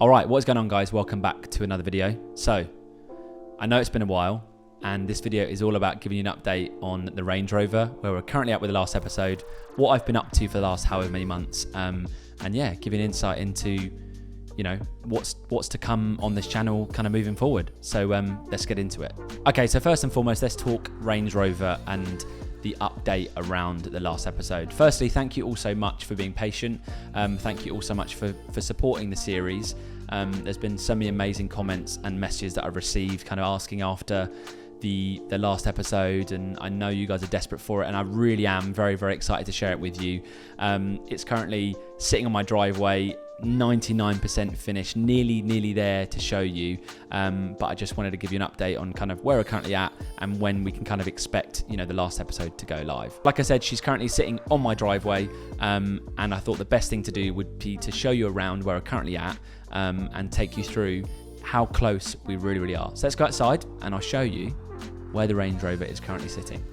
All right, what's going on, guys? Welcome back to another video. So I know it's been a while, and this video is all about giving you an update on the Range Rover, where we're currently at with the last episode, what I've been up to for the last however many months, and yeah, giving insight into, you know, what's to come on this channel kind of moving forward. So let's get into it. Okay, so first and foremost, let's talk Range Rover and the update around the last episode. Firstly, thank you all so much for being patient. Thank you all so much for supporting the series. There's been so many amazing comments and messages that I've received kind of asking after the last episode, and I know you guys are desperate for it, and I really am very, very excited to share it with you. It's currently sitting on my driveway, 99% finished, nearly there to show you, but I just wanted to give you an update on kind of where we're currently at and when we can kind of expect, you know, the last episode to go live. Like I said, she's currently sitting on my driveway, and I thought the best thing to do would be to show you around where we're currently at, and take you through how close we really are. So let's go outside and I'll show you where the Range Rover is currently sitting.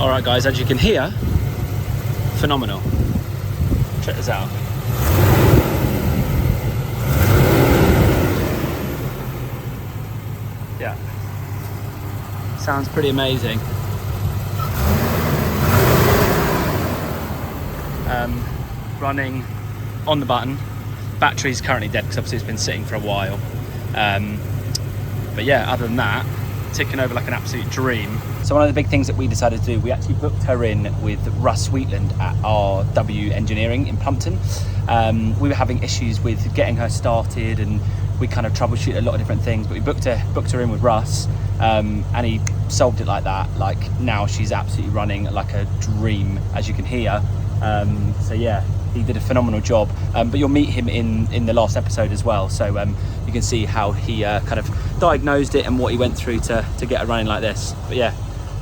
Alright guys, as you can hear, phenomenal. Check this out. Yeah, sounds pretty amazing. Running on the button. Battery's currently dead because obviously it's been sitting for a while. But yeah, other than that, ticking over like an absolute dream. So one of the big things that we decided to do, we actually booked her in with Russ Wheatland at RW Engineering in Plumpton. We were having issues with getting her started, and we kind of troubleshoot a lot of different things, but we booked her in with Russ, and he solved it like that. Like now she's absolutely running like a dream, as you can hear. So yeah, he did a phenomenal job, but you'll meet him in the last episode as well, so you can see how he kind of diagnosed it and what he went through to get her running like this. But yeah,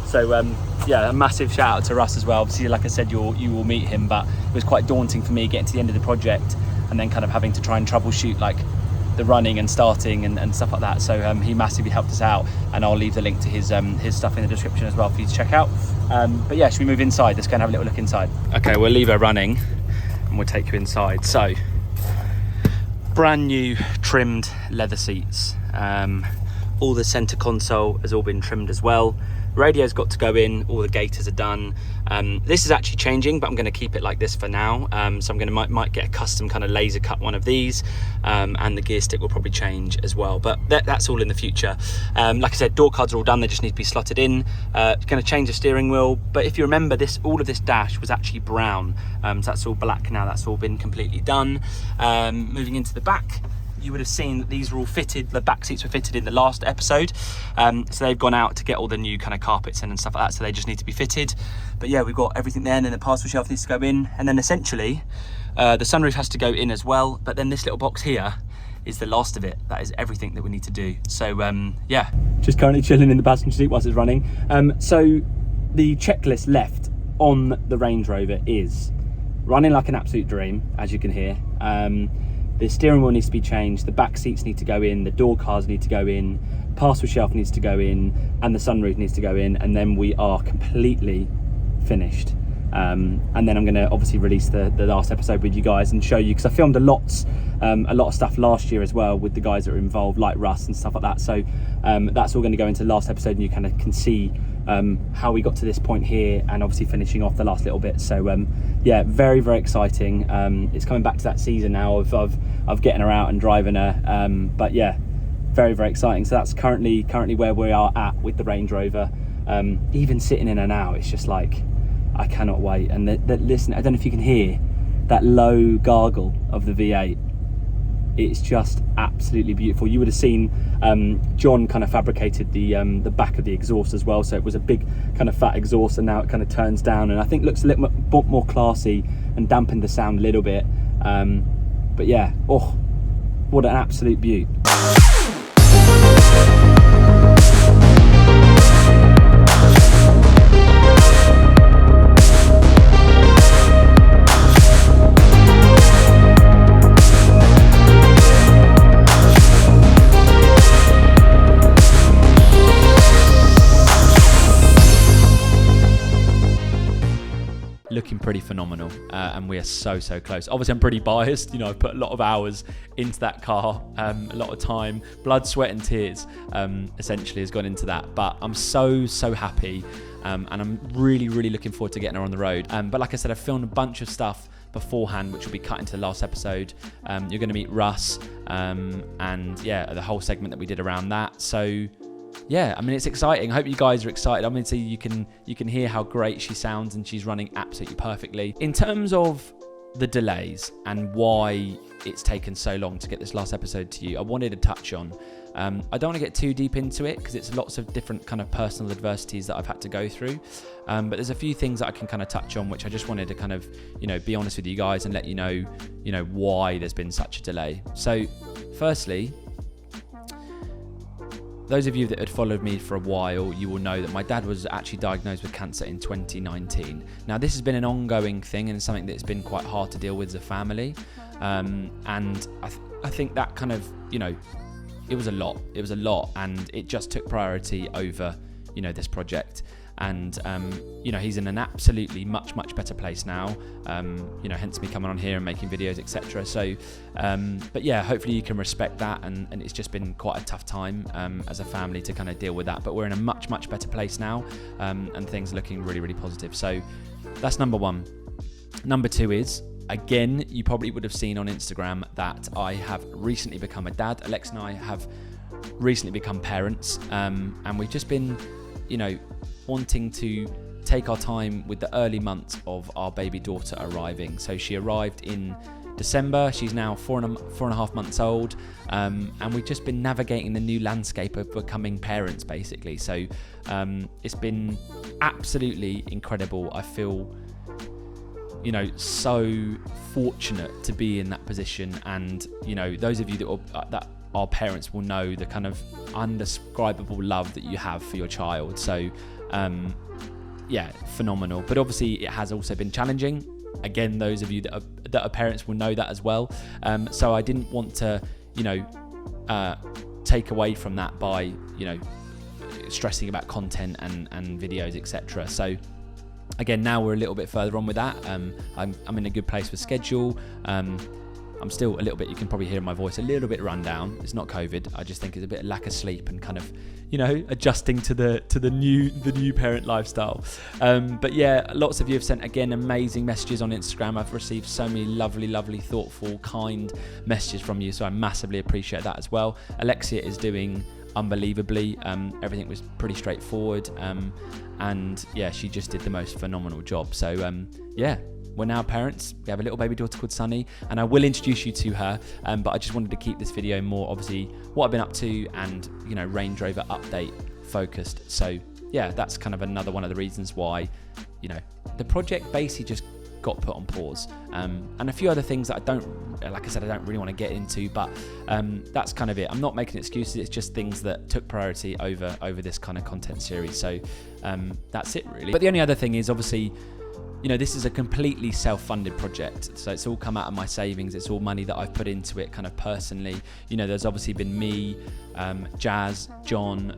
so yeah, a massive shout out to Russ as well. Obviously, like I said, you will meet him, but it was quite daunting for me getting to the end of the project and then kind of having to try and troubleshoot like the running and starting and stuff like that. So he massively helped us out, and I'll leave the link to his stuff in the description as well for you to check out. But yeah, should we move inside? Let's go and have a little look inside. Okay, we'll leave her running and we'll take you inside. So brand new trimmed leather seats. All the center console has all been trimmed as well. Radio's got to go in, all the gaiters are done. This is actually changing, but I'm going to keep it like this for now. So I'm going to might get a custom kind of laser cut one of these, and the gear stick will probably change as well, but that's all in the future. Like I said, door cards are all done, they just need to be slotted in. Going to change the steering wheel, but if you remember, all of this dash was actually brown, so that's all black now. That's all been completely done. Moving into the back, you would have seen that these were all fitted, the back seats were fitted in the last episode, so they've gone out to get all the new kind of carpets in and stuff like that, so they just need to be fitted. But yeah, we've got everything there, and then the parcel shelf needs to go in, and then essentially the sunroof has to go in as well, but then this little box here is the last of it. That is everything that we need to do. So yeah, just currently chilling in the passenger seat whilst it's running. So the checklist left on the Range Rover is running like an absolute dream, as you can hear. The steering wheel needs to be changed, the back seats need to go in, the door cars need to go in, parcel shelf needs to go in, and the sunroof needs to go in, and then we are completely finished. And then I'm going to obviously release the last episode with you guys and show you, because I filmed a lot of stuff last year as well with the guys that are involved, like Russ and stuff like that. So that's all going to go into the last episode, and you kind of can see how we got to this point here, and obviously finishing off the last little bit. So yeah, very, very exciting. It's coming back to that season now of getting her out and driving her, but yeah, very, very exciting. So that's currently where we are at with the Range Rover. Even sitting in her now, it's just like, I cannot wait. And listen, I don't know if you can hear that low gargle of the V8. It's just absolutely beautiful. You would have seen John kind of fabricated the back of the exhaust as well, so it was a big kind of fat exhaust, and now it kind of turns down and I think looks a little bit more classy and dampened the sound a little bit. But yeah, oh, what an absolute beaut. looking pretty phenomenal, and we are so close. Obviously, I'm pretty biased. You know, I've put a lot of hours into that car, a lot of time, blood, sweat, and tears, essentially has gone into that. But I'm so happy, and I'm really looking forward to getting her on the road. But like I said, I've filmed a bunch of stuff beforehand, which will be cut into the last episode. You're going to meet Russ, and yeah, the whole segment that we did around that. So yeah, I mean, it's exciting. I hope you guys are excited. I mean, so you can hear how great she sounds, and she's running absolutely perfectly. In terms of the delays and why it's taken so long to get this last episode to you, I wanted to touch on. I don't want to get too deep into it because it's lots of different kind of personal adversities that I've had to go through. But there's a few things that I can kind of touch on, which I just wanted to kind of, be honest with you guys and let you know why there's been such a delay. So, firstly, those of you that had followed me for a while, you will know that my dad was actually diagnosed with cancer in 2019. Now, this has been an ongoing thing and something that's been quite hard to deal with as a family. And I think that kind of, it was a lot. It was a lot, and it just took priority over, this project. And, he's in an absolutely much better place now, hence me coming on here and making videos, etc. So, but yeah, hopefully you can respect that. And it's just been quite a tough time as a family to kind of deal with that. But we're in a much better place now, and things are looking really positive. So that's number one. Number two is, again, you probably would have seen on Instagram that I have recently become a dad. Alex and I have recently become parents, and we've just been, wanting to take our time with the early months of our baby daughter arriving. So she arrived in December. She's now 4.5 months old, and we've just been navigating the new landscape of becoming parents, basically. So it's been absolutely incredible. I feel so fortunate to be in that position, and those of you that are parents will know the kind of undescribable love that you have for your child. So yeah, phenomenal. But obviously it has also been challenging. Again, those of you that are parents will know that as well. So I didn't want to take away from that by stressing about content and videos, etc. So again, now we're a little bit further on with that. I'm in a good place with schedule. I'm still a little bit, you can probably hear in my voice, a little bit run down. It's not COVID. I just think it's a bit of lack of sleep and kind of, adjusting to the new parent lifestyle. But yeah, lots of you have sent, again, amazing messages on Instagram. I've received so many lovely, thoughtful, kind messages from you. So I massively appreciate that as well. Alexia is doing unbelievably. Everything was pretty straightforward. And yeah, she just did the most phenomenal job. So yeah, we're now parents. We have a little baby daughter called Sunny, and I will introduce you to her. But I just wanted to keep this video more, obviously, what I've been up to and, Range Rover update focused. So yeah, that's kind of another one of the reasons why, the project basically just got put on pause. And a few other things that I don't really want to get into, but that's kind of it. I'm not making excuses. It's just things that took priority over this kind of content series. So that's it, really. But the only other thing is, obviously, this is a completely self-funded project. So it's all come out of my savings. It's all money that I've put into it kind of personally. There's obviously been me, Jazz, John,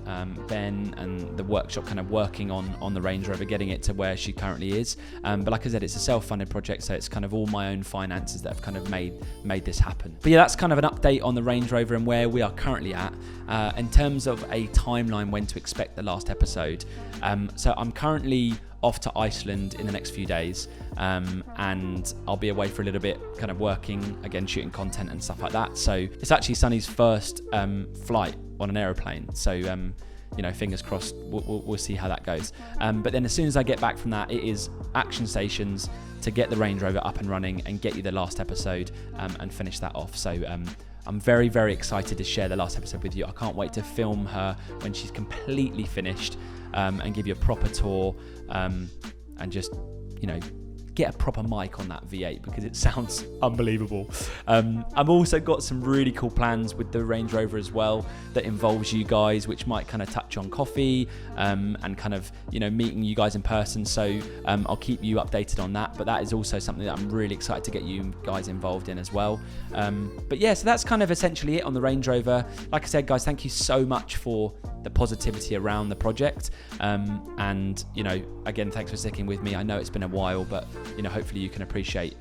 Ben, and the workshop kind of working on the Range Rover, getting it to where she currently is. But like I said, it's a self-funded project, so it's kind of all my own finances that have kind of made this happen. But yeah, that's kind of an update on the Range Rover and where we are currently at. In terms of a timeline when to expect the last episode. So I'm currently off to Iceland in the next few days, and I'll be away for a little bit, kind of working, again, shooting content and stuff like that. So it's actually Sunny's first flight on an aeroplane. So fingers crossed, we'll see how that goes. But then as soon as I get back from that, it is action stations to get the Range Rover up and running and get you the last episode and finish that off. So I'm very excited to share the last episode with you. I can't wait to film her when she's completely finished, and give you a proper tour, and just, get a proper mic on that V8 because it sounds unbelievable. I've also got some really cool plans with the Range Rover as well that involves you guys, which might kind of touch on coffee, and kind of, meeting you guys in person. So I'll keep you updated on that. But that is also something that I'm really excited to get you guys involved in as well. But yeah, so that's kind of essentially it on the Range Rover. Like I said, guys, thank you so much for the positivity around the project. And, you know, again, thanks for sticking with me. I know it's been a while, but, you know, hopefully you can appreciate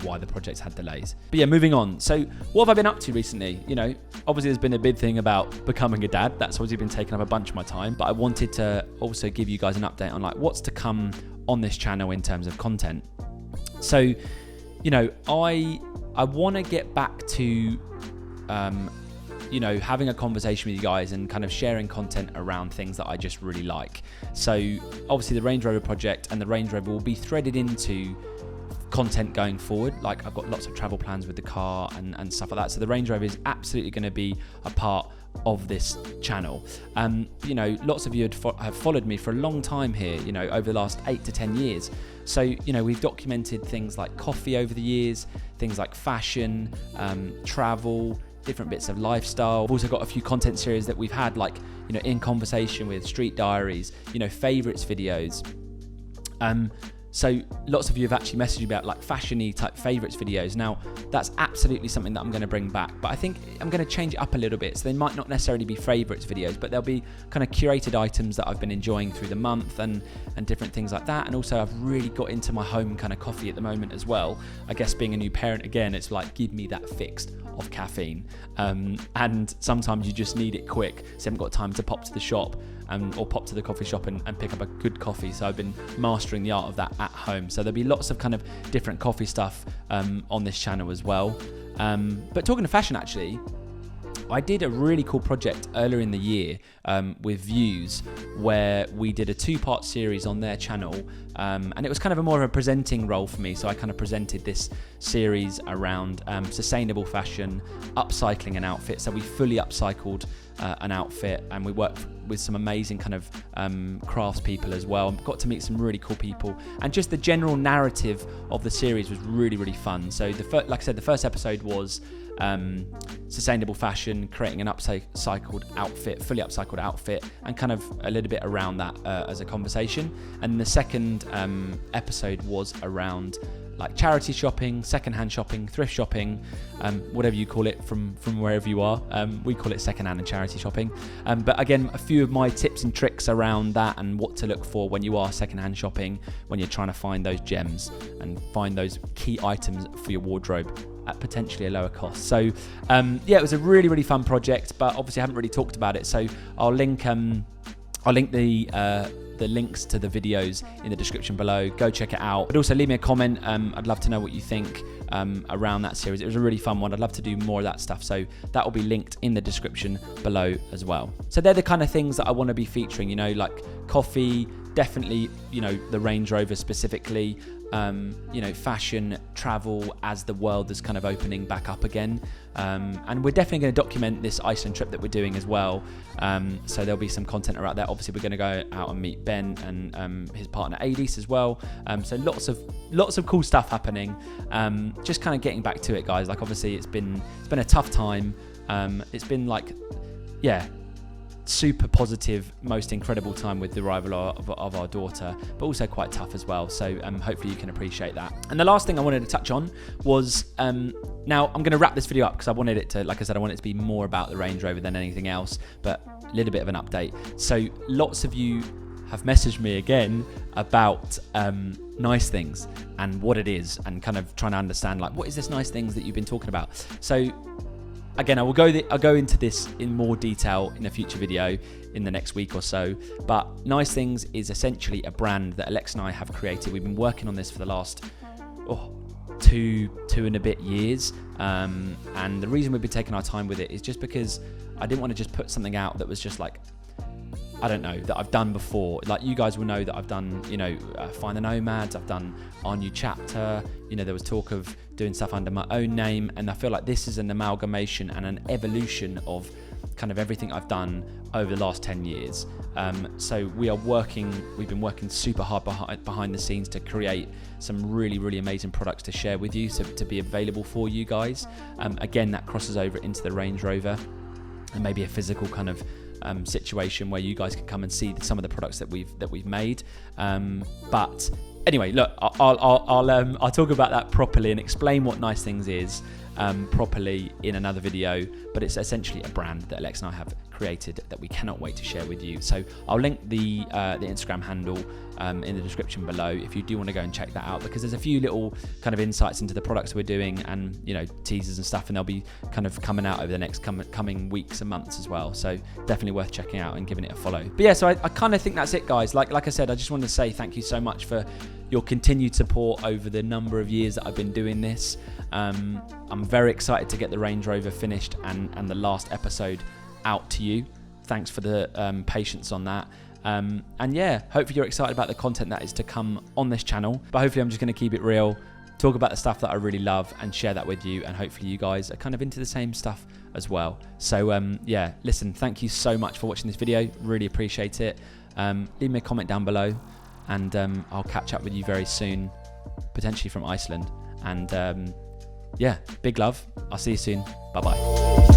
why the project's had delays. But yeah, moving on. So what have I been up to recently? You know, obviously there's been a big thing about becoming a dad. That's obviously been taking up a bunch of my time, but I wanted to also give you guys an update on like what's to come on this channel in terms of content. So, you know, I want to get back to, you know, having a conversation with you guys and kind of sharing content around things that I just really like. So obviously the Range Rover project and the Range Rover will be threaded into content going forward. Like I've got lots of travel plans with the car and stuff like that. So the Range Rover is absolutely going to be a part of this channel. You know, lots of you have followed me for a long time here, you know, over the last 8 to 10 years. So, you know, we've documented things like coffee over the years, things like fashion, travel, different bits of lifestyle. We've also got a few content series that we've had, like, you know, In Conversation with, Street Diaries, you know, favorites videos. So lots of you have actually messaged me about like fashion-y type favorites videos. Now, that's absolutely something that I'm going to bring back, but I think I'm going to change it up a little bit. So they might not necessarily be favorites videos, but they'll be kind of curated items that I've been enjoying through the month and different things like that. And also I've really got into my home kind of coffee at the moment as well. I guess being a new parent, again, it's like, give me that fixed of caffeine. And sometimes you just need it quick. So you haven't got time to pop to the shop or pop to the coffee shop and pick up a good coffee. So I've been mastering the art of that at home. So there'll be lots of kind of different coffee stuff on this channel as well. But talking to fashion, actually, I did a really cool project earlier in the year with Vuse, where we did a 2-part series on their channel, and it was kind of more of a presenting role for me. So I kind of presented this series around sustainable fashion, upcycling an outfit. So we fully upcycled an outfit, and we worked with some amazing kind of crafts people as well. Got to meet some really cool people, and just the general narrative of the series was really, really fun. So like I said, the first episode was sustainable fashion, creating an upcycled outfit, fully upcycled outfit, and kind of a little bit around that as a conversation. And the second episode was around like charity shopping, secondhand shopping, thrift shopping, whatever you call it from wherever you are. We call it secondhand and charity shopping. But again, a few of my tips and tricks around that and what to look for when you are secondhand shopping, when you're trying to find those gems and find those key items for your wardrobe at potentially a lower cost. So yeah, it was a really, really fun project, but obviously I haven't really talked about it. So I'll link the links to the videos in the description below. Go check it out. But also leave me a comment. I'd love to know what you think around that series. It was a really fun one. I'd love to do more of that stuff. So that will be linked in the description below as well. So they're the kind of things that I want to be featuring, you know, like coffee, definitely, you know, the Range Rover specifically, you know, fashion, travel as the world is kind of opening back up again. And we're definitely going to document this Iceland trip that we're doing as well. So there'll be some content around that. Obviously, we're going to go out and meet Ben and his partner Adis as well. So lots of cool stuff happening. Just kind of getting back to it, guys. Like obviously, it's been a tough time. It's been like, yeah, super positive, most incredible time with the arrival of our daughter, but also quite tough as well. So hopefully you can appreciate that. And the last thing I wanted to touch on was, now I'm going to wrap this video up because I wanted it to, like I said, I want it to be more about the Range Rover than anything else, but a little bit of an update. So lots of you have messaged me again about nice things and what it is, and kind of trying to understand like, what is this nice things that you've been talking about? So again, I'll go into this in more detail in a future video in the next week or so. But Nice Things is essentially a brand that Alex and I have created. We've been working on this for the last two and a bit years. And the reason we've been taking our time with it is just because I didn't want to just put something out that was just like, I don't know, that I've done before. Like you guys will know that I've done, you know, Find the Nomads, I've done Our New Chapter, you know, there was talk of doing stuff under my own name, and I feel like this is an amalgamation and an evolution of kind of everything I've done over the last 10 years. So we've been working super hard behind the scenes to create some really, really amazing products to share with you, so to be available for you guys. Again, that crosses over into the Range Rover and maybe a physical kind of situation where you guys can come and see some of the products that we've made. But anyway, look, I'll talk about that properly and explain what Nice Things is properly in another video, but it's essentially a brand that Alex and I have created that we cannot wait to share with you. So I'll link the Instagram handle in the description below if you do want to go and check that out, because there's a few little kind of insights into the products we're doing, and teasers and stuff, and they'll be kind of coming out over the next coming weeks and months as well. So definitely worth checking out and giving it a follow. But yeah, so I kind of think that's it, guys. Like I said, I just wanted to say thank you so much for your continued support over the number of years that I've been doing this. I'm very excited to get the Range Rover finished and the last episode out to you. Thanks for the patience on that. And yeah, hopefully you're excited about the content that is to come on this channel. But hopefully I'm just going to keep it real, talk about the stuff that I really love and share that with you. And hopefully you guys are kind of into the same stuff as well. So yeah, listen, thank you so much for watching this video. Really appreciate it. Leave me a comment down below, and I'll catch up with you very soon, potentially from Iceland. And yeah, big love. I'll see you soon. Bye bye.